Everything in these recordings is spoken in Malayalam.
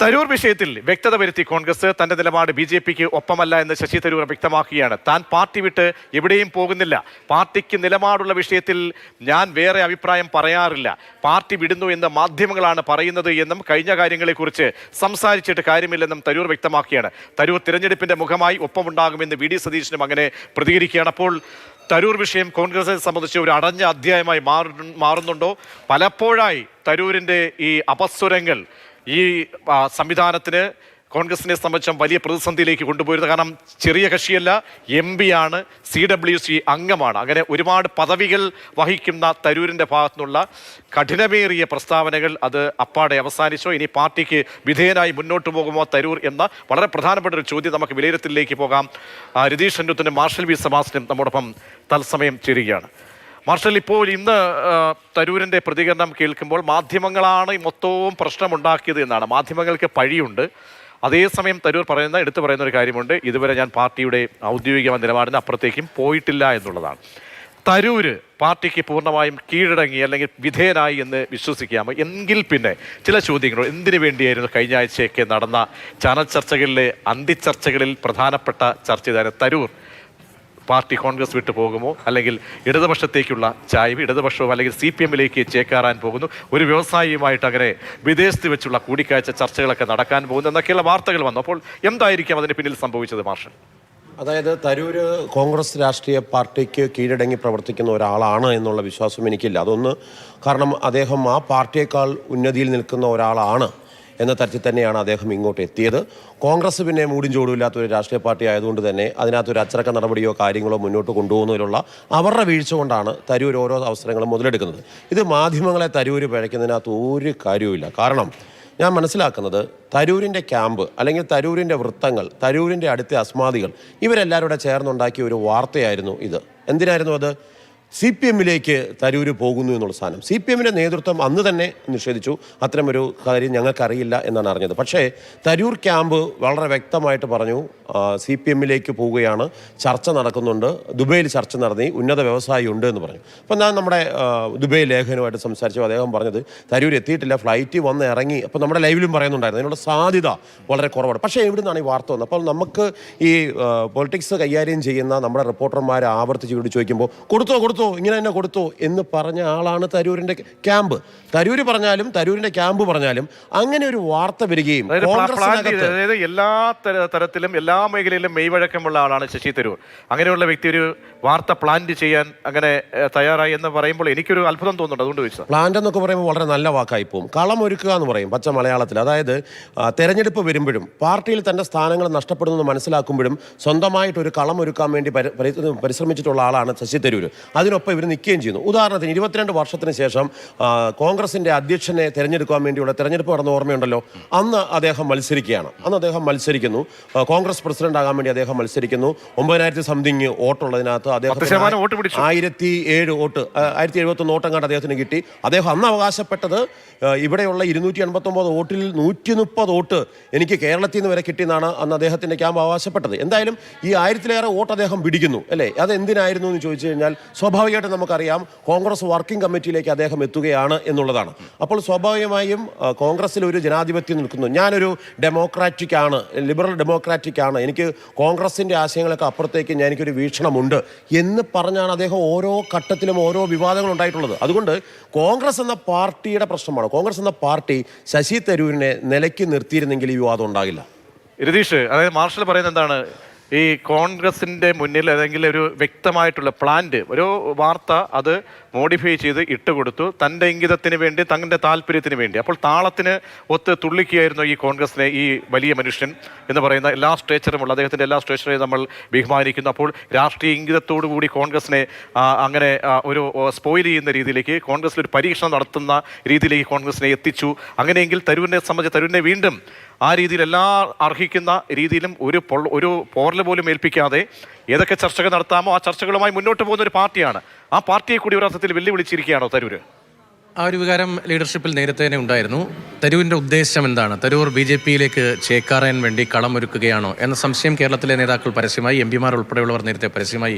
തരൂർ വിഷയത്തിൽ വ്യക്തത വരുത്തി കോൺഗ്രസ്. തന്റെ നിലപാട് ബി.ജെ.പിക്ക് ഒപ്പമല്ല എന്ന് ശശി തരൂർ വ്യക്തമാക്കുകയാണ്. താൻ പാർട്ടി വിട്ട് എവിടെയും പോകുന്നില്ല. പാർട്ടിക്ക് നിലപാടുള്ള വിഷയത്തിൽ ഞാൻ വേറെ അഭിപ്രായം പറയാറില്ല. പാർട്ടി വിടുന്നു എന്ന് മാധ്യമങ്ങളാണ് പറയുന്നത് എന്നും കഴിഞ്ഞ കാര്യങ്ങളെക്കുറിച്ച് സംസാരിച്ചിട്ട് കാര്യമില്ലെന്നും തരൂർ വ്യക്തമാക്കുകയാണ്. തരൂർ തിരഞ്ഞെടുപ്പിന്റെ മുഖമായി ഒപ്പമുണ്ടാകുമെന്ന് വി.ഡി. സതീശനും അങ്ങനെ പ്രതികരിക്കുകയാണ്. അപ്പോൾ തരൂർ വിഷയം കോൺഗ്രസിനെ സംബന്ധിച്ച് ഒരു അടഞ്ഞ അധ്യായമായി മാറുന്നുണ്ടോ? പലപ്പോഴായി തരൂരിൻ്റെ ഈ അപസ്വരങ്ങൾ ഈ സംവിധാനത്തിന് കോൺഗ്രസിനെ സംബന്ധിച്ചും വലിയ പ്രതിസന്ധിയിലേക്ക് കൊണ്ടുപോയിരുന്നത്. കാരണം ചെറിയ കക്ഷിയല്ല, MP ആണ്, CWC അംഗമാണ്. അങ്ങനെ ഒരുപാട് പദവികൾ വഹിക്കുന്ന തരൂരിൻ്റെ ഭാഗത്തുനിന്നുള്ള കഠിനമേറിയ പ്രസ്താവനകൾ അത് അപ്പാടെ അവസാനിച്ചോ? ഇനി പാർട്ടിക്ക് വിധേയനായി മുന്നോട്ട് പോകുമോ തരൂർ എന്ന വളരെ പ്രധാനപ്പെട്ട ഒരു ചോദ്യം നമുക്ക് വിലയിരുത്തലിലേക്ക് പോകാം. രതീഷ് ചെന്നിത്തലയും മാർഷൽ വി സെബാസ്റ്റ്യനും നമ്മോടൊപ്പം തത്സമയം ചേരുകയാണ്. മാർഷൽ, ഇപ്പോൾ ഇന്ന് തരൂരിൻ്റെ പ്രതികരണം കേൾക്കുമ്പോൾ മാധ്യമങ്ങളാണ് മൊത്തവും പ്രശ്നമുണ്ടാക്കിയത് എന്നാണ്. മാധ്യമങ്ങൾക്ക് പഴിയുണ്ട്. അതേസമയം തരൂർ എടുത്തു പറയുന്ന ഒരു കാര്യമുണ്ട്, ഇതുവരെ ഞാൻ പാർട്ടിയുടെ ഔദ്യോഗിക നിലപാടിന് അപ്പുറത്തേക്കും പോയിട്ടില്ല എന്നുള്ളതാണ്. തരൂര് പാർട്ടിക്ക് പൂർണ്ണമായും കീഴടങ്ങി അല്ലെങ്കിൽ വിധേയനായി എന്ന് വിശ്വസിക്കാമോ? എങ്കിൽ പിന്നെ ചില ചോദ്യങ്ങൾ, എന്തിനു വേണ്ടിയായിരുന്നു കഴിഞ്ഞ ആഴ്ചയൊക്കെ നടന്ന ചാനൽ ചർച്ചകളിലെ അന്തിച്ചർച്ചകളിൽ പ്രധാനപ്പെട്ട ചർച്ച ഇതായിരുന്നു. തരൂർ പാർട്ടി കോൺഗ്രസ് വിട്ടു പോകുമോ, അല്ലെങ്കിൽ ഇടതുപക്ഷത്തേക്കുള്ള ചായ്വ്, ഇടതുപക്ഷവും അല്ലെങ്കിൽ CPM-ലേക്ക് ചേക്കാറാൻ പോകുന്നു, ഒരു വ്യവസായിയുമായിട്ട് അങ്ങനെ വിദേശത്ത് വെച്ചുള്ള കൂടിക്കാഴ്ച ചർച്ചകളൊക്കെ നടക്കാൻ പോകുന്നു എന്നൊക്കെയുള്ള വാർത്തകൾ വന്നു. അപ്പോൾ എന്തായിരിക്കും അതിന് പിന്നിൽ സംഭവിച്ചത് മാർഷൽ? അതായത് തരൂര് കോൺഗ്രസ് രാഷ്ട്രീയ പാർട്ടിക്ക് കീഴടങ്ങി പ്രവർത്തിക്കുന്ന ഒരാളാണ് എന്നുള്ള വിശ്വാസം എനിക്കില്ല. അതൊന്ന്, കാരണം അദ്ദേഹം ആ പാർട്ടിയേക്കാൾ ഉന്നതിയിൽ നിൽക്കുന്ന ഒരാളാണ് എന്ന തരത്തിൽ തന്നെയാണ് അദ്ദേഹം ഇങ്ങോട്ട് എത്തിയത്. കോൺഗ്രസ് പിന്നെ മൂടും ചോടുമില്ലാത്ത ഒരു രാഷ്ട്രീയ പാർട്ടി ആയതുകൊണ്ട് തന്നെ അതിനകത്തൊരു അച്ചടക്ക നടപടിയോ കാര്യങ്ങളോ മുന്നോട്ട് കൊണ്ടുപോകുന്നതിലുള്ള അവരുടെ വീഴ്ച കൊണ്ടാണ് തരൂർ ഓരോ അവസരങ്ങളും മുതലെടുക്കുന്നത്. ഇത് മാധ്യമങ്ങളെ തരൂര് പിഴയ്ക്കുന്നതിനകത്ത് ഒരു കാര്യവുമില്ല. കാരണം ഞാൻ മനസ്സിലാക്കുന്നത് തരൂരിൻ്റെ ക്യാമ്പ് അല്ലെങ്കിൽ തരൂരിൻ്റെ വൃത്തങ്ങൾ, തരൂരിൻ്റെ അടുത്ത അസ്മാദികൾ, ഇവരെല്ലാവരും കൂടെ ചേർന്നുണ്ടാക്കിയ ഒരു വാർത്തയായിരുന്നു ഇത്. എന്തിനായിരുന്നു അത്? CPM-ലേക്ക് തരൂര് പോകുന്നു എന്നുള്ള സാധനം CPM-ൻ്റെ നേതൃത്വം അന്ന് തന്നെ നിഷേധിച്ചു. അത്തരമൊരു കാര്യം ഞങ്ങൾക്കറിയില്ല എന്നാണ് അറിഞ്ഞത്. പക്ഷേ തരൂർ ക്യാമ്പ് വളരെ വ്യക്തമായിട്ട് പറഞ്ഞു, CPM-ലേക്ക് പോവുകയാണ്, ചർച്ച നടക്കുന്നുണ്ട്, ദുബൈയിൽ ചർച്ച നടത്തി, ഉന്നത വ്യവസായി ഉണ്ട് എന്ന് പറഞ്ഞു. അപ്പം ഞാൻ നമ്മുടെ ദുബൈ ലേഖനുമായിട്ട് സംസാരിച്ചു. അദ്ദേഹം പറഞ്ഞത് തരൂർ എത്തിയിട്ടില്ല, ഫ്ലൈറ്റ് വന്ന് ഇറങ്ങി. അപ്പോൾ നമ്മുടെ ലൈവിലും പറയുന്നുണ്ടായിരുന്നു അതിനുള്ള സാധ്യത വളരെ കുറവാണ്. പക്ഷേ എവിടെ നിന്നാണ് ഈ വാർത്ത വന്നത്? അപ്പോൾ നമുക്ക് ഈ പൊളിറ്റിക്സ് കൈകാര്യം ചെയ്യുന്ന നമ്മുടെ റിപ്പോർട്ടർമാർ ആവർത്തിച്ച് ഇവിടെ ചോദിക്കുമ്പോൾ കൊടുത്തോ ഇങ്ങനെ തന്നെ കൊടുത്തോ എന്ന് പറഞ്ഞ ആളാണ് തരൂരിൻ്റെ ക്യാമ്പ്. തരൂര് പറഞ്ഞാലും തരൂരിൻ്റെ ക്യാമ്പ് പറഞ്ഞാലും അങ്ങനെ ഒരു വാർത്ത വരികയും എല്ലാ തരത്തിലും എല്ലാ മേഖലയിലും മെയ്വഴക്കമുള്ള ആളാണ് ശശി തരൂർ. അങ്ങനെയുള്ള വ്യക്തി ഒരു വാർത്ത പ്ലാൻ ചെയ്യാൻ അങ്ങനെ തയ്യാറായി എന്ന് പറയുമ്പോൾ എനിക്കൊരു അത്ഭുതം തോന്നുന്നുണ്ട്. അതുകൊണ്ട് ചോദിച്ചത്. പ്ലാൻ എന്നൊക്കെ പറയുമ്പോൾ വളരെ നല്ല വാക്കായി പോകും. കളമൊരുക്കുക എന്ന് പറയും പച്ച മലയാളത്തിൽ. അതായത് തെരഞ്ഞെടുപ്പ് വരുമ്പോഴും പാർട്ടിയിൽ തൻ്റെ സ്ഥാനങ്ങൾ നഷ്ടപ്പെടുന്നത് മനസ്സിലാക്കുമ്പോഴും സ്വന്തമായിട്ടൊരു കളമൊരുക്കാൻ വേണ്ടി പരിശ്രമിച്ചിട്ടുള്ള ആളാണ് ശശി തരൂർ. അതിനൊപ്പം ഇവർ നിൽക്കുകയും ചെയ്യുന്നു. ഉദാഹരണത്തിന് 22 വർഷത്തിന് ശേഷം കോൺഗ്രസിൻ്റെ അധ്യക്ഷനെ തിരഞ്ഞെടുക്കാൻ വേണ്ടിയുള്ള തെരഞ്ഞെടുപ്പ് നടന്ന ഓർമ്മയുണ്ടല്ലോ. അന്ന് അദ്ദേഹം മത്സരിക്കുകയാണ്. അദ്ദേഹം മത്സരിക്കുന്നു, കോൺഗ്രസ് പ്രസിഡന്റ് ആകാൻ വേണ്ടി അദ്ദേഹം മത്സരിക്കുന്നു. 9000 സംതിങ് വോട്ടുള്ളതിനകത്ത് അദ്ദേഹത്തിന് 1007 വോട്ട്, 1071 വോട്ട് അങ്ങാണ്ട് അദ്ദേഹത്തിന് കിട്ടി. അദ്ദേഹം അന്ന് അവകാശപ്പെട്ടത് ഇവിടെയുള്ള 289 വോട്ടിൽ 130 വോട്ട് എനിക്ക് കേരളത്തിൽ നിന്ന് വരെ കിട്ടിയെന്നാണ് അന്ന് അദ്ദേഹത്തിൻ്റെ ക്യാമ്പ് അവകാശപ്പെട്ടത്. എന്തായാലും ഈ 1000-ലേറെ വോട്ട് അദ്ദേഹം പിടിക്കുന്നു അല്ലേ? അത് എന്തിനായിരുന്നു എന്ന് ചോദിച്ചു കഴിഞ്ഞാൽ സ്വാഭാവികമായിട്ട് നമുക്കറിയാം കോൺഗ്രസ് വർക്കിംഗ് കമ്മിറ്റിയിലേക്ക് അദ്ദേഹം എത്തുകയാണ് എന്നുള്ളതാണ്. അപ്പോൾ സ്വാഭാവികമായും കോൺഗ്രസ്സിൽ ഒരു ജനാധിപത്യം നിൽക്കുന്നു. ഞാനൊരു ഡെമോക്രാറ്റിക് ആണ്, ലിബറൽ ഡെമോക്രാറ്റിക് ആണ്, എനിക്ക് കോൺഗ്രസിൻ്റെ ആശയങ്ങളൊക്കെ അപ്പുറത്തേക്ക് എനിക്കൊരു വീക്ഷണമുണ്ട് എന്ന് പറഞ്ഞാണ് അദ്ദേഹം ഓരോ ഘട്ടത്തിലും ഓരോ വിവാദങ്ങൾ ഉണ്ടായിട്ടുള്ളത്. അതുകൊണ്ട് കോൺഗ്രസ് എന്ന പാർട്ടിയുടെ പ്രശ്നമാണ്. കോൺഗ്രസ് എന്ന പാർട്ടി ശശി തരൂരിനെ നിലയ്ക്ക് നിർത്തിയിരുന്നെങ്കിൽ ഈ വിവാദം ഉണ്ടാകില്ല. രതീഷ്, അതായത് മാർഷൽ പറയുന്നത് എന്താണ്? ഈ കോൺഗ്രസിൻ്റെ മുന്നിൽ ഏതെങ്കിലും ഒരു വ്യക്തമായിട്ടുള്ള പ്ലാന്റ്, ഒരു വാർത്ത അത് മോഡിഫൈ ചെയ്ത് ഇട്ടുകൊടുത്തു തൻ്റെ ഇംഗിതത്തിന് വേണ്ടി, തങ്ങളുടെ താല്പര്യത്തിന് വേണ്ടി. അപ്പോൾ താളത്തിന് ഒത്ത് തുള്ളിക്കുകയായിരുന്നു ഈ കോൺഗ്രസിനെ ഈ വലിയ മനുഷ്യൻ എന്ന് പറയുന്ന എല്ലാ സ്ട്രേച്ചറുമുള്ള അദ്ദേഹത്തിൻ്റെ എല്ലാ സ്ട്രേച്ചറെയും നമ്മൾ ബഹുമാനിക്കുന്നു. അപ്പോൾ രാഷ്ട്രീയ ഇംഗിതത്തോടു കൂടി കോൺഗ്രസിനെ അങ്ങനെ ഒരു സ്പോയിൽ ചെയ്യുന്ന രീതിയിലേക്ക്, കോൺഗ്രസിലൊരു പരീക്ഷണം നടത്തുന്ന രീതിയിലേക്ക് കോൺഗ്രസിനെ എത്തിച്ചു. അങ്ങനെയെങ്കിൽ തരൂരിനെ സംബന്ധിച്ച് തരൂരിനെ വീണ്ടും ആ രീതിയിൽ എല്ലാ അർഹിക്കുന്ന രീതിയിലും ഒരു പോറൽ പോലും ഏൽപ്പിക്കാതെ ഏതൊക്കെ ചർച്ചകൾ നടത്താമോ ആ ചർച്ചകളുമായി മുന്നോട്ട് പോകുന്ന ഒരു പാർട്ടിയാണ്. ആ പാർട്ടിയെ കൂടി ഒരു അർത്ഥത്തിൽ വെല്ലുവിളിച്ചിരിക്കുകയാണോ തരൂര്? ആ ഒരു വികാരം ലീഡർഷിപ്പിൽ നേരത്തെ തന്നെ ഉണ്ടായിരുന്നു. തരൂരിൻ്റെ ഉദ്ദേശം എന്താണ്? തരൂർ BJP-യിലേക്ക് ചേക്കാറാൻ വേണ്ടി കളമൊരുക്കുകയാണോ എന്ന സംശയം കേരളത്തിലെ നേതാക്കൾ പരസ്യമായി, MP-മാർ ഉൾപ്പെടെയുള്ളവർ നേരത്തെ പരസ്യമായി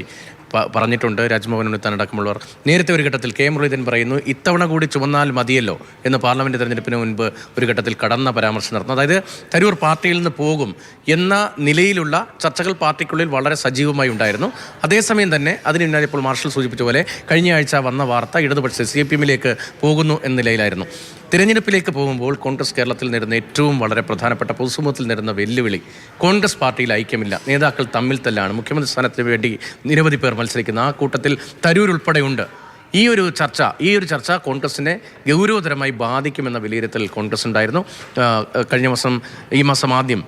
പറഞ്ഞിട്ടുണ്ട്. രാജ്മോഹൻ ഉണ്ണിത്താൻ അടക്കമുള്ളവർ നേരത്തെ ഒരു ഘട്ടത്തിൽ കെ മുരളീധരൻ പറയുന്നു, ഇത്തവണ കൂടി ചുമന്നാൽ മതിയല്ലോ എന്ന് പാർലമെന്റ് തെരഞ്ഞെടുപ്പിന് മുൻപ് ഒരു ഘട്ടത്തിൽ കടന്ന പരാമർശം നടന്നു. അതായത് തരൂർ പാർട്ടിയിൽ നിന്ന് പോകും എന്ന നിലയിലുള്ള ചർച്ചകൾ പാർട്ടിക്കുള്ളിൽ വളരെ സജീവമായി ഉണ്ടായിരുന്നു. അതേസമയം തന്നെ അതിന് പിന്നാലെ ഇപ്പോൾ മാർഷൽ സൂചിപ്പിച്ച പോലെ കഴിഞ്ഞ ആഴ്ച വന്ന വാർത്ത ഇടതുപക്ഷ CPM-ലേക്ക് പോകുന്നു എന്ന നിലയിലായിരുന്നു. തിരഞ്ഞെടുപ്പിലേക്ക് പോകുമ്പോൾ കോൺഗ്രസ് കേരളത്തിൽ നേരിടുന്ന ഏറ്റവും വളരെ പ്രധാനപ്പെട്ട പൊതുസമൂഹത്തിൽ നേരിടുന്ന വെല്ലുവിളി, കോൺഗ്രസ് പാർട്ടിയിൽ ഐക്യമില്ല, നേതാക്കൾ തമ്മിൽ തല്ലാണ്, മുഖ്യമന്ത്രി സ്ഥാനത്തിന് വേണ്ടി നിരവധി പേർ മത്സരിക്കുന്ന ആ കൂട്ടത്തിൽ തരൂർ ഉൾപ്പെടെയുണ്ട്. ഈ ഒരു ചർച്ച കോൺഗ്രസിനെ ഗൗരവതരമായി ബാധിക്കുമെന്ന വിലയിരുത്തൽ കോൺഗ്രസ് ഉണ്ടായിരുന്നു. ഈ മാസം ആദ്യം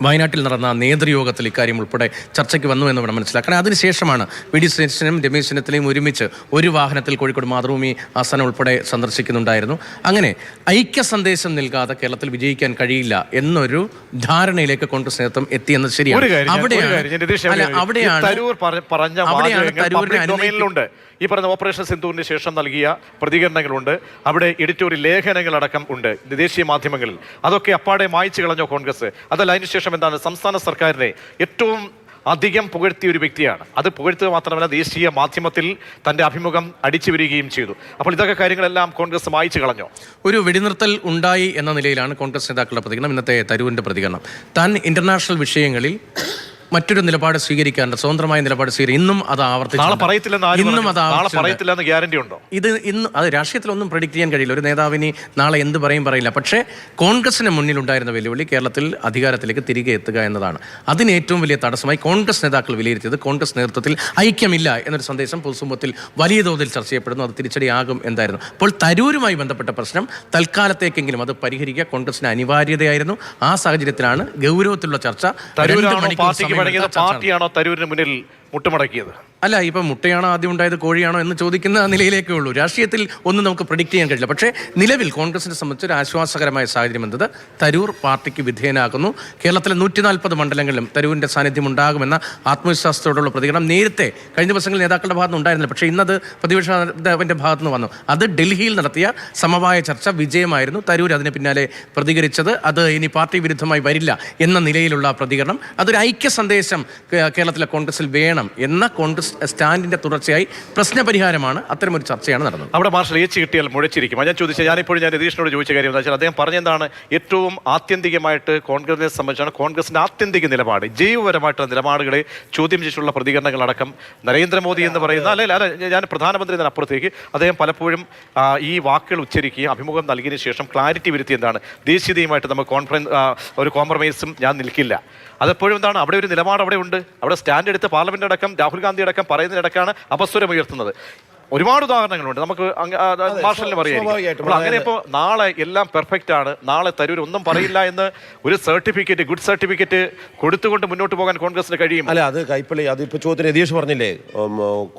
വയനാട്ടിൽ നടന്ന നേതൃയോഗത്തിൽ ഇക്കാര്യം ഉൾപ്പെടെ ചർച്ചയ്ക്ക് വന്നു എന്ന് വേണം മനസ്സിലാക്കാൻ. അതിനുശേഷമാണ് VD സതീശനും രമേശ് ചെന്നിത്തലയും ഒരുമിച്ച് ഒരു വാഹനത്തിൽ കോഴിക്കോട് മാതൃഭൂമി ആസ്ഥാനം ഉൾപ്പെടെ സന്ദർശിക്കുന്നുണ്ടായിരുന്നു. അങ്ങനെ ഐക്യ സന്ദേശം നൽകാതെ കേരളത്തിൽ വിജയിക്കാൻ കഴിയില്ല എന്നൊരു ധാരണയിലേക്ക് കോൺഗ്രസ് നേതൃത്വം എത്തിയെന്നത് ശരിയാണ്. അവിടെയാണ് ഈ പറഞ്ഞ ഓപ്പറേഷൻ സിന്ദൂറിന് ശേഷം നൽകിയ പ്രതികരണങ്ങളുണ്ട്, അവിടെ എഡിറ്റോറിയൽ ലേഖനങ്ങളടക്കം ഉണ്ട് ദേശീയ മാധ്യമങ്ങളിൽ. അതൊക്കെ അപ്പാടെ മായ്ച്ചു കളഞ്ഞോ കോൺഗ്രസ്? അതല്ല, അതിനുശേഷം എന്താണ്, സംസ്ഥാന സർക്കാരിനെ ഏറ്റവും അധികം പുകഴ്ത്തിയ ഒരു വ്യക്തിയാണ്. അത് പുകഴ്ത്തുക മാത്രമല്ല, ദേശീയ മാധ്യമത്തിൽ തൻ്റെ അഭിമുഖം അടിച്ചു വരികയും ചെയ്തു. അപ്പോൾ ഇതൊക്കെ കാര്യങ്ങളെല്ലാം കോൺഗ്രസ് മായ്ച്ചു കളഞ്ഞോ? ഒരു വെടിനിർത്തൽ ഉണ്ടായി എന്ന നിലയിലാണ് കോൺഗ്രസ് നേതാക്കളുടെ പ്രതികരണം. ഇന്നത്തെ തരൂരിൻ്റെ പ്രതികരണം, താൻ ഇന്റർനാഷണൽ വിഷയങ്ങളിൽ മറ്റൊരു നിലപാട് സ്വീകരിക്കാറുണ്ട്, സ്വതന്ത്രമായ നിലപാട് സ്വീകരിക്കും. ഇന്നും അത് ആവർത്തിച്ചു. ഇത് ഇന്ന് അത് രാഷ്ട്രീയത്തിലൊന്നും പ്രഡിക്റ്റ് ചെയ്യാൻ കഴിയില്ല. ഒരു നേതാവിന് നാളെ എന്ത് പറയില്ല. പക്ഷേ കോൺഗ്രസിന് മുന്നിലുണ്ടായിരുന്ന വെല്ലുവിളി കേരളത്തിൽ അധികാരത്തിലേക്ക് തിരികെ എത്തുക എന്നതാണ്. അതിന് ഏറ്റവും വലിയ തടസ്സമായി കോൺഗ്രസ് നേതാക്കൾ വിലയിരുത്തിയത് കോൺഗ്രസ് നേതൃത്വത്തിൽ ഐക്യമില്ല എന്നൊരു സന്ദേശം പൊതുസമൂഹത്തിൽ വലിയ തോതിൽ ചർച്ച ചെയ്യപ്പെടുന്നു. അത് തിരിച്ചടിയാകും എന്തായിരുന്നു. അപ്പോൾ തരൂരുമായി ബന്ധപ്പെട്ട പ്രശ്നം തൽക്കാലത്തേക്കെങ്കിലും അത് പരിഹരിക്കുക കോൺഗ്രസിന് അനിവാര്യതയായിരുന്നു. ആ സാഹചര്യത്തിലാണ് ഗൗരവത്തിലുള്ള ചർച്ച. പാർട്ടിയാണോ തരൂരിന് മുന്നിൽ മുട്ടുമടക്കിയത്? അല്ല, ഇപ്പം മുട്ടയാണോ ആദ്യം ഉണ്ടായത് കോഴിയാണോ എന്ന് ചോദിക്കുന്ന നിലയിലേക്കേ ഉള്ളൂ. രാഷ്ട്രീയത്തിൽ ഒന്നും നമുക്ക് പ്രഡിക്റ്റ് ചെയ്യാൻ കഴിയില്ല. പക്ഷേ നിലവിൽ കോൺഗ്രസിനെ സംബന്ധിച്ച് ഒരു ആശ്വാസകരമായ സാഹചര്യം എന്നത് തരൂർ പാർട്ടിക്ക് വിധേയനാകുന്നു. കേരളത്തിലെ 140 മണ്ഡലങ്ങളിലും തരൂരിൻ്റെ സാന്നിധ്യം ഉണ്ടാകുമെന്ന ആത്മവിശ്വാസത്തോടുള്ള പ്രതികരണം നേരത്തെ കഴിഞ്ഞ ദിവസങ്ങളിൽ നേതാക്കളുടെ ഭാഗത്ത് ഉണ്ടായിരുന്നില്ല. പക്ഷേ ഇന്നത് പ്രതിപക്ഷ നേതാവിൻ്റെ ഭാഗത്ത് നിന്ന് വന്നു. അത് ഡൽഹിയിൽ നടത്തിയ സമവായ ചർച്ച വിജയമായിരുന്നു. തരൂർ അതിന് പിന്നാലെ പ്രതികരിച്ചത് അത് ഇനി പാർട്ടി വിരുദ്ധമായി വരില്ല എന്ന നിലയിലുള്ള പ്രതികരണം, അതൊരു ഐക്യ സന്ദേശം കേരളത്തിലെ കോൺഗ്രസിൽ വേണം എന്ന കോൺഗ്രസ് സ്റ്റാൻഡിന്റെ തുടർച്ചയായി പ്രശ്നപരിഹാരമാണ് അത്തരമൊരു ചർച്ചയാണ് നടന്നത്. അവിടെ മാർഷൽ ഏച്ച് കിട്ടിയാൽ മുഴച്ചിരിക്കും. ഞാൻ ചോദിച്ചത്, ഞാനിപ്പോഴും രതീഷിനോട് ചോദിച്ച കാര്യം എന്താ വെച്ചാൽ, അദ്ദേഹം പറഞ്ഞെന്താണ്, ഏറ്റവും ആത്യന്തികമായിട്ട് കോൺഗ്രസിനെ സംബന്ധിച്ചാണ് കോൺഗ്രസിന്റെ ആത്യന്തിക നിലപാട്, ജൈവപരമായിട്ടുള്ള നിലപാടുകളെ ചോദ്യം ചെയ്തിട്ടുള്ള പ്രതികരണങ്ങളടക്കം നരേന്ദ്രമോദി എന്ന് പറയുന്ന അല്ല ഞാൻ പ്രധാനമന്ത്രി എന്നപ്പുറത്തേക്ക് അദ്ദേഹം പലപ്പോഴും ഈ വാക്കുകൾ ഉച്ചരിക്കുകയും അഭിമുഖം നൽകിയതിനു ശേഷം ക്ലാരിറ്റി വരുത്തി എന്താണ്, ദേശീയതയുമായിട്ട് നമുക്ക് ഒരു കോംപ്രമൈസും ഞാൻ നിൽക്കില്ല. അതെപ്പോഴും എന്താണ്, അവിടെ ഒരു നിലപാട് അവിടെ ഉണ്ട്. അവിടെ സ്റ്റാൻഡ് എടുത്ത് പാർലമെന്റ് അടക്കം രാഹുൽ ഗാന്ധി അടക്കം പറയുന്നതിനിടക്കാണ് അപസ്വരമുയർത്തുന്നത്. ഒരുപാട് ഉദാഹരണങ്ങളുണ്ട്, നമുക്ക് മാർഷലിന് പറയാം. അങ്ങനെ ഇപ്പോൾ നാളെ എല്ലാം പെർഫെക്റ്റ് ആണ്, നാളെ തരൂർ ഒന്നും പറയില്ല എന്ന് ഒരു സർട്ടിഫിക്കറ്റ്, ഗുഡ് സർട്ടിഫിക്കറ്റ് കൊടുത്തുകൊണ്ട് മുന്നോട്ട് പോകാൻ കോൺഗ്രസിന് കഴിയും? അല്ല, അത് കൈപ്പള്ളി, അതിപ്പോൾ ചോദ്യത്തിന് രതീഷ് പറഞ്ഞില്ലേ,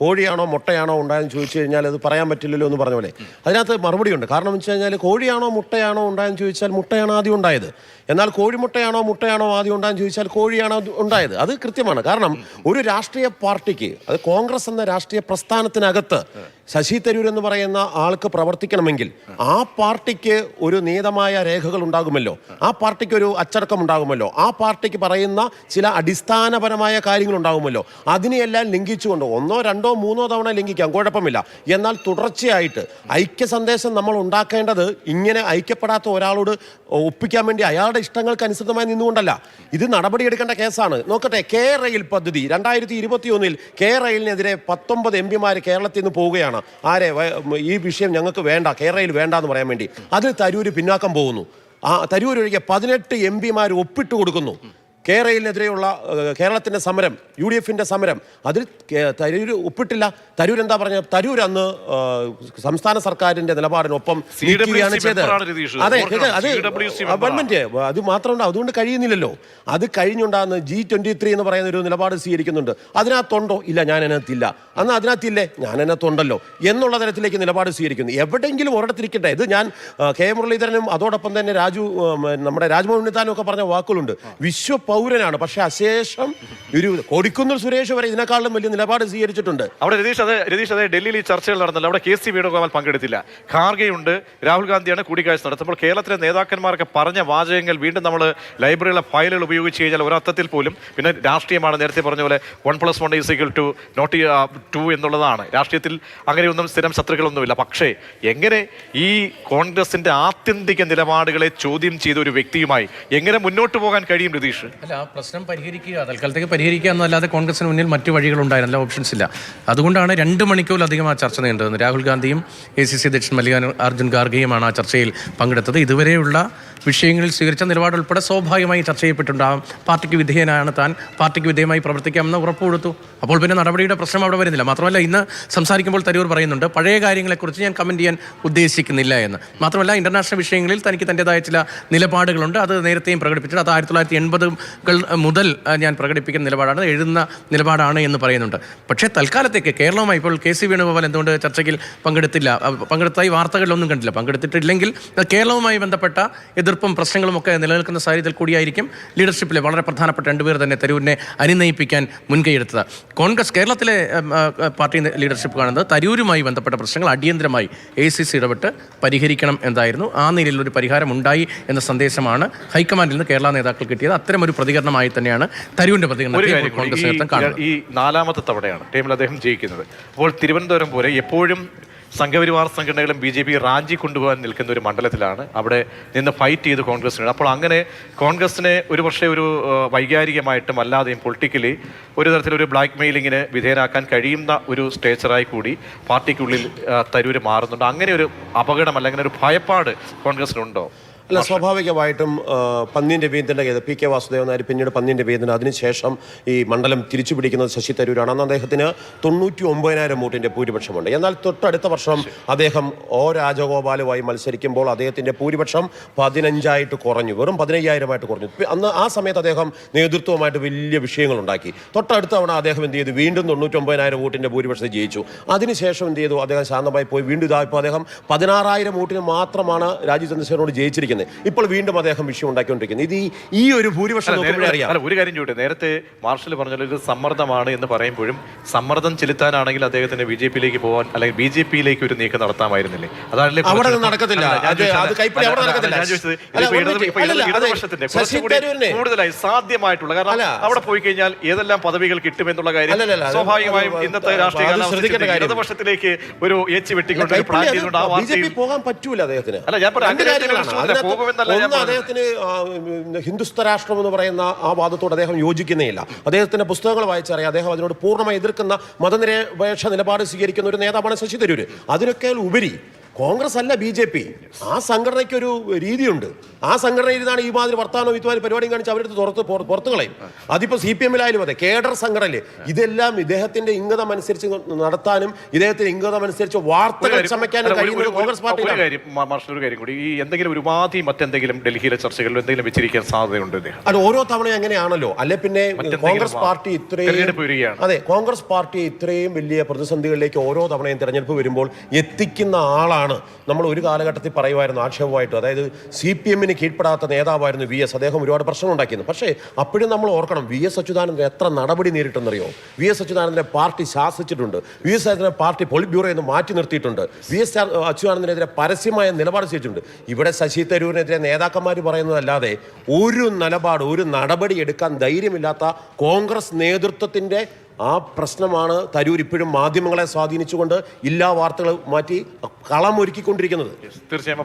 കോഴിയാണോ മുട്ടയാണോ ഉണ്ടായെന്ന് ചോദിച്ചു കഴിഞ്ഞാൽ അത് പറയാൻ പറ്റില്ലല്ലോ എന്ന് പറഞ്ഞ പോലെ അതിനകത്ത് മറുപടിയുണ്ട്. കാരണം എന്ന് വെച്ച് കഴിഞ്ഞാൽ കോഴിയാണോ മുട്ടയാണോ ഉണ്ടായെന്ന് ചോദിച്ചാൽ മുട്ടയാണ് ആദ്യം ഉണ്ടായത്. എന്നാൽ കോഴിമുട്ടയാണോ മുട്ടയാണോ ആദ്യം ഉണ്ടായെന്ന് ചോദിച്ചാൽ കോഴിയാണോ ഉണ്ടായത്. അത് കൃത്യമാണ്. കാരണം ഒരു രാഷ്ട്രീയ പാർട്ടിക്ക്, അത് കോൺഗ്രസ് എന്ന രാഷ്ട്രീയ പ്രസ്ഥാനത്തിനകത്ത് ശശി തരൂർ എന്ന് പറയുന്ന ആൾക്ക് പ്രവർത്തിക്കണമെങ്കിൽ ആ പാർട്ടിക്ക് ഒരു നിയതമായ രേഖകൾ ഉണ്ടാകുമല്ലോ, ആ പാർട്ടിക്ക് ഒരു അച്ചടക്കം ഉണ്ടാകുമല്ലോ, ആ പാർട്ടിക്ക് പറയുന്ന ചില അടിസ്ഥാനപരമായ കാര്യങ്ങൾ ഉണ്ടാകുമല്ലോ. അതിനെയെല്ലാം ലംഘിച്ചുകൊണ്ട് 1, 2, 3 തവണ ലംഘിക്കാം, കുഴപ്പമില്ല. എന്നാൽ തുടർച്ചയായിട്ട് ഐക്യ സന്ദേശം നമ്മൾ ഉണ്ടാക്കേണ്ടത് ഇങ്ങനെ ഐക്യപ്പെടാത്ത ഒരാളോട് ഒപ്പിക്കാൻ വേണ്ടി അയാളുടെ ഇഷ്ടങ്ങൾക്ക് അനുസൃതമായി നിന്നുകൊണ്ടല്ല. ഇത് നടപടിയെടുക്കേണ്ട കേസാണ്. നോക്കട്ടെ, കെ റെയിൽ പദ്ധതി 2021 കെ റെയിലിനെതിരെ 19 MP-മാർ കേരളത്തിൽ നിന്ന് പോവുകയാണ്. ഈ വിഷയം ഞങ്ങൾക്ക് വേണ്ട, കേരളയിൽ വേണ്ട എന്ന് പറയാൻ വേണ്ടി. അതിൽ തരൂര് പിന്നാക്കം പോകുന്നു. തരൂർ ഒഴികെ 18 MP-മാർ ഒപ്പിട്ട് കൊടുക്കുന്നു. കേരളത്തിനെതിരെയുള്ള കേരളത്തിൻ്റെ സമരം, UDF-ന്റെ സമരം, അതിൽ തരൂർ ഒപ്പിട്ടില്ല. തരൂർ എന്താ പറഞ്ഞത്? തരൂർ അന്ന് സംസ്ഥാന സർക്കാരിന്റെ നിലപാടിനൊപ്പം നിൽക്കുകയാണ് ചെയ്തത്. അതെ, അത് മാത്രമല്ല, അതുകൊണ്ട് കഴിയുന്നില്ലല്ലോ. അത് കഴിഞ്ഞുണ്ടാകുന്ന G23 എന്ന് പറയുന്ന ഒരു നിലപാട് സ്വീകരിക്കുന്നുണ്ട്. അതിനകത്തുണ്ടോ? ഇല്ല, ഞാൻ അതിനകത്തില്ല. അന്ന് അതിനകത്തില്ലേ, ഞാൻ അതിനകത്തുണ്ടല്ലോ എന്നുള്ള തരത്തിലേക്ക് നിലപാട് സ്വീകരിക്കുന്നു. എവിടെയെങ്കിലും ഒരിടത്തിരിക്കട്ടെ. ഇത് ഞാൻ കെ മുരളീധരനും അതോടൊപ്പം തന്നെ നമ്മുടെ രാജ്മോഹൻ ഉണ്ണിത്താനും ഒക്കെ പറഞ്ഞ വാക്കുകളുണ്ട്. പൗരനാണ്. പക്ഷെ അശേഷം ഒരു കൊടിക്കുന്നിൽ സുരേഷ് വരെ ഇതിനേക്കാളും വലിയ നിലപാട് സ്വീകരിച്ചിട്ടുണ്ട്. അവിടെ രതീഷ് അതെ ഡൽഹിയിൽ ഈ ചർച്ചകൾ നടന്നല്ലോ. അവിടെ KC വേണുഗോപാൽ പങ്കെടുത്തില്ല. ഖാർഗെയുണ്ട്, രാഹുൽ ഗാന്ധിയാണ് കൂടിക്കാഴ്ച നടത്തുമ്പോൾ കേരളത്തിലെ നേതാക്കന്മാരൊക്കെ പറഞ്ഞ വാചകങ്ങൾ വീണ്ടും നമ്മൾ ലൈബ്രറിയിലെ ഫയലുകൾ ഉപയോഗിച്ച് കഴിഞ്ഞാൽ ഒരർത്ഥത്തിൽ പോലും പിന്നെ രാഷ്ട്രീയമാണ്. നേരത്തെ പറഞ്ഞ പോലെ 1+1 = 2 എന്നുള്ളതാണ്. രാഷ്ട്രീയത്തിൽ അങ്ങനെയൊന്നും സ്ഥിരം ശത്രുക്കളൊന്നുമില്ല. പക്ഷേ എങ്ങനെ ഈ കോൺഗ്രസിന്റെ ആത്യന്തിക നിലപാടുകളെ ചോദ്യം ചെയ്ത ഒരു വ്യക്തിയുമായി എങ്ങനെ മുന്നോട്ട് പോകാൻ കഴിയും രതീഷ്? അല്ല, ആ പ്രശ്നം പരിഹരിക്കുക, തൽക്കാലത്തേക്ക് പരിഹരിക്കുക എന്നല്ലാതെ കോൺഗ്രസിന് മുന്നിൽ മറ്റു വഴികളുണ്ടായിരുന്നില്ല, ഓപ്ഷൻസ് ഇല്ല. അതുകൊണ്ടാണ് 2 മണിക്കൂറിലധികം ആ ചർച്ച നീണ്ടത്. രാഹുൽ ഗാന്ധിയും ACC അധ്യക്ഷൻ മല്ലികാർജ്ജുൻ ഖാർഗെയുമാണ് ആ ചർച്ചയിൽ പങ്കെടുത്തത്. ഇതുവരെയുള്ള വിഷയങ്ങളിൽ സ്വീകരിച്ച നിലപാട് ഉൾപ്പെടെ സ്വാഭാവികമായി ചർച്ച ചെയ്യപ്പെട്ടിട്ടുണ്ടാകും. പാർട്ടിക്ക് വിധേയനാണ് താൻ, പാർട്ടിക്ക് വിധേയമായി പ്രവർത്തിക്കാമെന്ന് ഉറപ്പ് കൊടുത്തു. അപ്പോൾ പിന്നെ നടപടിയുടെ പ്രശ്നം അവിടെ വരുന്നില്ല. മാത്രമല്ല, ഇന്ന് സംസാരിക്കുമ്പോൾ തരൂർ പറയുന്നുണ്ട് പഴയ കാര്യങ്ങളെക്കുറിച്ച് ഞാൻ കമൻറ്റ് ചെയ്യാൻ ഉദ്ദേശിക്കുന്നില്ല എന്ന്. മാത്രമല്ല, ഇന്റർനാഷണൽ വിഷയങ്ങളിൽ തനിക്ക് തൻ്റെതായ ചില നിലപാടുകളുണ്ട്. അത് നേരത്തെയും പ്രകടിപ്പിച്ചിട്ട് അത് 1980 മുതൽ ഞാൻ പ്രകടിപ്പിക്കുന്ന നിലപാടാണ്, എഴുതുന്ന നിലപാടാണ് എന്ന് പറയുന്നുണ്ട്. പക്ഷേ തൽക്കാലത്തേക്ക് കേരളവുമായി ഇപ്പോൾ KC വേണുഗോപാൽ എന്തുകൊണ്ട് ചർച്ചയിൽ പങ്കെടുത്തായി വാർത്തകളിലൊന്നും കണ്ടില്ല. പങ്കെടുത്തിട്ടില്ലെങ്കിൽ കേരളവുമായി ബന്ധപ്പെട്ട എതിർപ്പും പ്രശ്നങ്ങളും ഒക്കെ നിലനിൽക്കുന്ന സാഹചര്യത്തിൽ കൂടിയായിരിക്കും ലീഡർഷിപ്പിലെ വളരെ പ്രധാനപ്പെട്ട 2 പേർ തന്നെ തരൂരിനെ അനുനയിപ്പിക്കാൻ മുൻകൈയെടുത്തത്. കോൺഗ്രസ് കേരളത്തിലെ പാർട്ടി ലീഡർഷിപ്പ് കാണുന്നത് തരൂരുമായി ബന്ധപ്പെട്ട പ്രശ്നങ്ങൾ അടിയന്തരമായി ACC ഇടപെട്ട് പരിഹരിക്കണം എന്തായിരുന്നു. ആ നിലയിലൊരു പരിഹാരം ഉണ്ടായി എന്ന സന്ദേശമാണ് ഹൈക്കമാൻഡിൽ നിന്ന് കേരള നേതാക്കൾ കിട്ടിയത്. അത്തരം ഒരു പ്രതികരണമായി തന്നെയാണ് തരൂരിന്റെ പ്രതികരണം കോൺഗ്രസ് നേതൃത്വം കാണുന്നത്. ഈ 4ാമത്തെ തവണയാണ് ടീമിൽ അദ്ദേഹം ജയിക്കുന്നത്. അപ്പോൾ തിരുവനന്തപുരം പോലെ എപ്പോഴും സംഘപരിവാർ സംഘടനകളും BJP റാഞ്ചി കൊണ്ടുപോകാൻ നിൽക്കുന്ന ഒരു മണ്ഡലത്തിലാണ് അവിടെ നിന്ന് ഫൈറ്റ് ചെയ്ത് കോൺഗ്രസിന്. അപ്പോൾ അങ്ങനെ കോൺഗ്രസിനെ ഒരു പക്ഷേ ഒരു വൈകാരികമായിട്ടും അല്ലാതെയും പൊളിറ്റിക്കലി ഒരു തരത്തിലൊരു ബ്ലാക്ക് മെയിലിങ്ങിന് വിധേയനാക്കാൻ കഴിയുന്ന ഒരു സ്റ്റേച്ചറായി കൂടി പാർട്ടിക്കുള്ളിൽ തരൂര് മാറുന്നുണ്ട്. അങ്ങനെ ഒരു അപകടം അല്ലെങ്കിൽ ഒരു ഭയപ്പാട് കോൺഗ്രസിനുണ്ടോ? അല്ല, സ്വാഭാവികമായിട്ടും പന്ന്യൻ രവീന്ദ്രൻ്റെ കേസ് PK വാസുദേവൻ നായർ, പിന്നീട് പന്ന്യൻ രവീന്ദ്രൻ, അതിനുശേഷം ഈ മണ്ഡലം തിരിച്ചു പിടിക്കുന്നത് ശശി തരൂരാണ്. അന്ന് അദ്ദേഹത്തിന് 99,000 വോട്ടിൻ്റെ ഭൂരിപക്ഷമുണ്ട്. എന്നാൽ തൊട്ടടുത്ത വർഷം അദ്ദേഹം രാജഗോപാലുമായി മത്സരിക്കുമ്പോൾ അദ്ദേഹത്തിൻ്റെ ഭൂരിപക്ഷം 15 കുറഞ്ഞു, വെറും 15,000 കുറഞ്ഞു. അന്ന് ആ സമയത്ത് അദ്ദേഹം നേതൃത്വമായിട്ട് വലിയ വിഷയങ്ങളുണ്ടാക്കി. തൊട്ടടുത്ത തവണ അദ്ദേഹം എന്ത് ചെയ്തു? വീണ്ടും 99,000 വോട്ടിൻ്റെ ഭൂരിപക്ഷത്തിൽ ജയിച്ചു. അതിനുശേഷം എന്ത് ചെയ്തു? അദ്ദേഹം ശാന്തമായി പോയി. വീണ്ടും ഇപ്പോൾ അദ്ദേഹം 16,000 വോട്ടിന് മാത്രമാണ് രാജീവ് ചന്ദ്രശേഖരനോട് ജയിച്ചിരിക്കുന്നത്. ഇപ്പോൾ വീണ്ടും അദ്ദേഹം വിഷയം ഉണ്ടാക്കിക്കൊണ്ടിരിക്കുന്നത്. ഈ ഒരു ഭൂരിപക്ഷം അറിയാം. ഒരു കാര്യം ചോട്ടെ, നേരത്തെ മാർഷൽ പറഞ്ഞാൽ ഇത് സമ്മർദ്ദമാണ് എന്ന് പറയുമ്പോഴും സമ്മർദ്ദം ചെലുത്താനാണെങ്കിൽ അദ്ദേഹത്തിന് BJP-യിലേക്ക് പോകാൻ അല്ലെങ്കിൽ BJP-യിലേക്ക് ഒരു നീക്കം നടത്താമായിരുന്നില്ലേ? അതാണല്ലേ അവിടെ നടക്കത്തില്ല. ഇടതുപക്ഷത്തിന്റെ കൂടുതലായി സാധ്യമായിട്ടുള്ള, കാരണം അവിടെ പോയി കഴിഞ്ഞാൽ ഏതെല്ലാം പദവികൾ കിട്ടുമെന്നുള്ള കാര്യം സ്വാഭാവികമായും ഇന്നത്തെ രാഷ്ട്രീയ ഇടതുപക്ഷത്തിലേക്ക് ഒരു ഏച്ച് വെട്ടിക്കൊണ്ട് പ്ലാൻ ചെയ്തുകൊണ്ട് പോകാൻ പറ്റൂല അദ്ദേഹത്തിന്. അല്ല, ഞാൻ പറയാം അദ്ദേഹത്തിന് ഹിന്ദുസ്ഥ രാഷ്ട്രം എന്ന് പറയുന്ന ആ വാദത്തോട് അദ്ദേഹം യോജിക്കുന്നേയില്ല. അദ്ദേഹത്തിന്റെ പുസ്തകങ്ങൾ വായിച്ചറിയാം. അദ്ദേഹം അതിനോട് പൂർണ്ണമായി എതിർക്കുന്ന മതനിരപേക്ഷ നിലപാട് സ്വീകരിക്കുന്ന ഒരു നേതാവാണ് ശശി തരൂർ. അതിനൊക്കെ ഉപരി കോൺഗ്രസ് അല്ല BJP. ആ സംഘടനയ്ക്കൊരു രീതിയുണ്ട്. ആ സംഘടനയിലാണ് ഈ മാതിരി വർത്താനോ ഇതുമാതിരി പരിപാടിയും കാണിച്ച് അവരെടുത്ത് പുറത്തു കളയും. അതിപ്പോൾ CPM-ലായാലും അതെ, കേഡർ സംഘടനയില് ഇതെല്ലാം ഇദ്ദേഹത്തിന്റെ ഇംഗിതം അനുസരിച്ച് നടത്താനും ഇദ്ദേഹത്തിന്റെ ഇംഗിതം അനുസരിച്ച് വാർത്തകൾ ചമയ്ക്കാനും കഴിയുന്ന കോൺഗ്രസ് പാർട്ടിയിലാണ്. ഒരു കാര്യം കൂടി, ഈ എന്തെങ്കിലും ഒരു ഉപാധി മറ്റെന്തെങ്കിലും ഡൽഹിയിലെ ചർച്ചകളിൽ എന്തെങ്കിലും വെച്ചിരിക്കാൻ സാധ്യതയുണ്ട്? അത് ഓരോ തവണ അങ്ങനെയാണല്ലോ. അല്ലെ പിന്നെ കോൺഗ്രസ് പാർട്ടി കോൺഗ്രസ് പാർട്ടി ഇത്രയും വലിയ പ്രതിസന്ധികളിലേക്ക് ഓരോ തവണയും തെരഞ്ഞെടുപ്പ് വരുമ്പോൾ എത്തിക്കുന്ന ആളാണ്. നമ്മൾ ഒരു കാലഘട്ടത്തിൽ പറയുമായിരുന്നു ആക്ഷേപമായിട്ട്, അതായത് CPM-ന് കീഴ്പ്പെടാത്ത നേതാവായിരുന്നു VS. അദ്ദേഹം ഒരുപാട് പ്രശ്നം ഉണ്ടാക്കിയിരുന്നു. പക്ഷേ അപ്പോഴും നമ്മൾ ഓർക്കണം, VS അച്യുതാനന്ദൻ എത്ര നടപടി നേരിട്ടെന്നറിയോ? VS അച്യുതാനന്ദനെ പാർട്ടി ശാസിച്ചിട്ടുണ്ട്. VS അച്യുതാനന്ദനെ പാർട്ടി പോളിറ്റ് ബ്യൂറോയിൽ നിന്ന് മാറ്റി നിർത്തിയിട്ടുണ്ട്. VS അച്യുതാനന്ദനെതിരെ പരസ്യമായ നിലപാട് സ്വീകരിച്ചിട്ടുണ്ട്. ഇവിടെ ശശി തരൂരിനെതിരെ നേതാക്കന്മാർ പറയുന്നതല്ലാതെ ഒരു നടപടി എടുക്കാൻ ധൈര്യമില്ലാത്ത കോൺഗ്രസ് നേതൃത്വത്തിന്റെ ആ പ്രശ്നമാണ് തരൂർ ഇപ്പോഴും മാധ്യമങ്ങളെ സ്വാധീനിച്ചുകൊണ്ട് ഇല്ലാ വാർത്തകൾ മാറ്റി കളമൊരുക്കിക്കൊണ്ടിരിക്കുന്നത്. തീർച്ചയായും.